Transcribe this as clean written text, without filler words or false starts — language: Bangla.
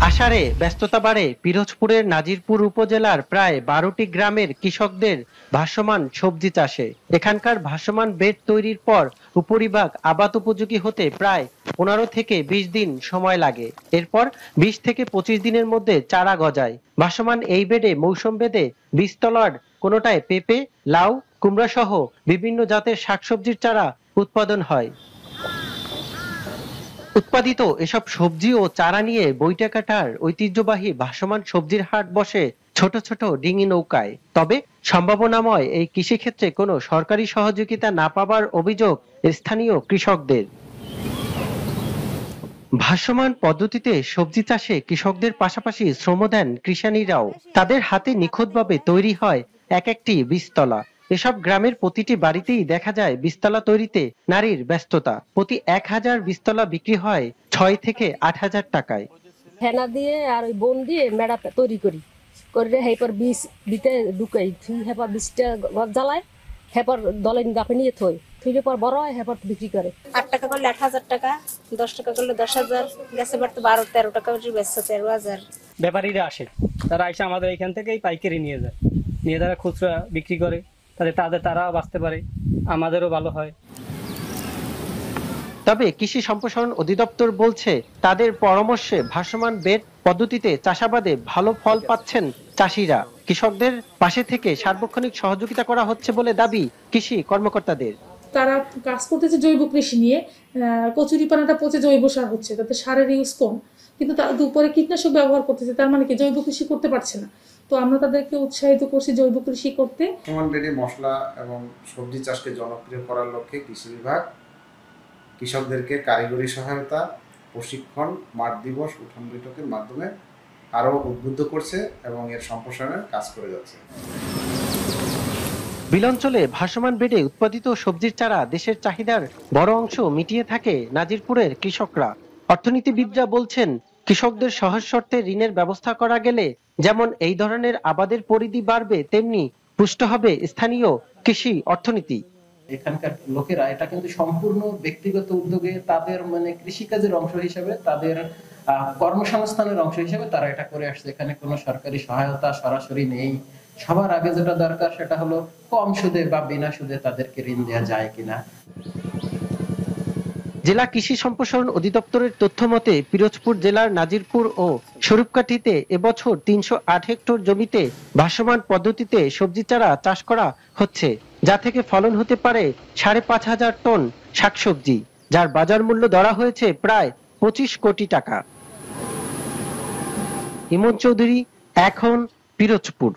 আষাঢ়ে ব্যস্ততা বাড়ে পিরোজপুরের নাজিরপুর উপজেলার প্রায় ১২টি গ্রামের কৃষকদের ভাসমান সবজি চাষে। এখানকার ভাসমান বেড তৈরির পর উপরিভাগ আবাদ উপযোগী হতে প্রায় ১৫ থেকে ২০ দিন সময় লাগে। এরপর ২০ থেকে ২৫ দিনের মধ্যে চারা গজায়। ভাসমান এই বেডে মৌসুম ভেদে বীজতলার কোনোটায় পেঁপে, লাউ, কুমড়া সহ বিভিন্ন জাতের শাকসবজির চারা উৎপাদন হয়। উৎপাদিত এসব সবজি ও চারা নিয়ে বৈঠাকাটার ঐতিহ্যবাহী ভাসমান সবজির হাট বসে ছোট ছোট ডিঙি নৌকায়। তবে সম্ভাবনাময় এই কৃষিক্ষেত্রে কোনো সরকারি সহযোগিতা না পাবার অভিযোগ স্থানীয় কৃষকদের। ভাসমান পদ্ধতিতে সবজি চাষে কৃষকদের পাশাপাশি শ্রম দেন কৃষানীরাও। তাদের হাতে নিখুঁতভাবে তৈরি হয় এক একটি বীজতলা। এসব গ্রামের প্রতিটি বাড়িতেই দেখা যায় বীজতলা তৈরিতে নারীর ব্যস্ততা। প্রতি ১,০০০ বীজতলা বিক্রি হয় ৬ থেকে ৮,০০০ টাকায়। হেনা দিয়ে আর ওই বোন দিয়ে মেড়া তৈরি করি করে হেপর বীজ দিতে ঢুকাই হেপর বীজটা জ্বালায় হেপর দলে গাপে নিয়ে থই থইলে পর বড় হয় হেপর বিক্রি করে। ৮ টাকা করলে ৮,০০০ টাকা, ১০ টাকা করলে ১০,০০০, গেছে বার তো ১২-১৩ টাকা বেচছে ১৩,০০০। ব্যাপারীরা আসে, তারা এসে আমাদের এখান থেকেই পাইকারি নিয়ে যায়, নিয়ে তারা খুচরা বিক্রি করে, তাহলে তারাও বাঁচতে পারে, আমাদেরও ভালো হয়। তবে কৃষি সম্প্রসারণ অধিদপ্তর বলছে তাদের পরামর্শে ভাসমান বেড পদ্ধতিতে চাষাবাদে ভালো ফল পাচ্ছেন চাষিরা। কৃষকদের পাশে থেকে সার্বক্ষণিক সহযোগিতা করা হচ্ছে বলে দাবি কৃষি কর্মকর্তাদের। তারা কাজ করতেছে জৈব কৃষি নিয়ে, কচুরিপানাটা পচে জৈব সার হচ্ছে, তাতে সারের ইউজ কম, কিন্তু তার উপরে কীটনাশক ব্যবহার করতেছে, তার মানে কি জৈব কৃষি করতে পারছে না। তো আমরা তাদেরকে উৎসাহিত করছি জৈব কৃষি করতে। ভাসমান বেডে মশলা এবং সবজি চাষকে জনপ্রিয় করার লক্ষ্যে কৃষি বিভাগ কৃষকদেরকে কারিগরি সহায়তা, প্রশিক্ষণ, মাঠ দিবস, উঠান বৈঠকের মাধ্যমে আরও উদ্বুদ্ধ করছে এবং এর সম্প্রসারণের কাজ করে যাচ্ছে। বিলঞ্চলে ভাসমান বেডে উৎপাদিত সবজির চারা দেশের চাহিদার বড় অংশ মিটিয়ে থাকে নাজিরপুরের কৃষকরা। অর্থনীতিবিদরা বলছেন কৃষকদের সহজ শর্তে ঋণের ব্যবস্থা করা গেলে যেমন এই ধরনের আবাদের পরিধি বাড়বে, তেমনি পুষ্ট হবে স্থানীয় কৃষি অর্থনীতি। এখানকার লোকেরা এটা কিন্তু সম্পূর্ণ ব্যক্তিগত উদ্যোগে তাদের কৃষিকাজের অংশ হিসেবে, তাদের কর্মসংস্থানের অংশ হিসেবে তারা এটা করে আসছে। এখানে কোনো সরকারি সহায়তা সরাসরি নেই। সবার আগে যেটা দরকার সেটা হলো কম সুদে বা বিনা সুদে তাদেরকে ঋণ দেওয়া যায় কিনা। জেলা কৃষি সম্প্রসারণ অধিদপ্তরের তথ্য মতে পিরোজপুর জেলার নাজিরপুর ও স্বরূপকাঠিতে এবছর ৩০৮ হেক্টর জমিতে ভাসমান পদ্ধতিতে সবজি চারা চাষ করা হচ্ছে, যা থেকে ফলন হতে পারে ৫,৫০০ টন শাকসবজি, যার বাজার মূল্য ধরা হয়েছে প্রায় ২৫ কোটি টাকা। ইমন চৌধুরী, এখন, পিরোজপুর।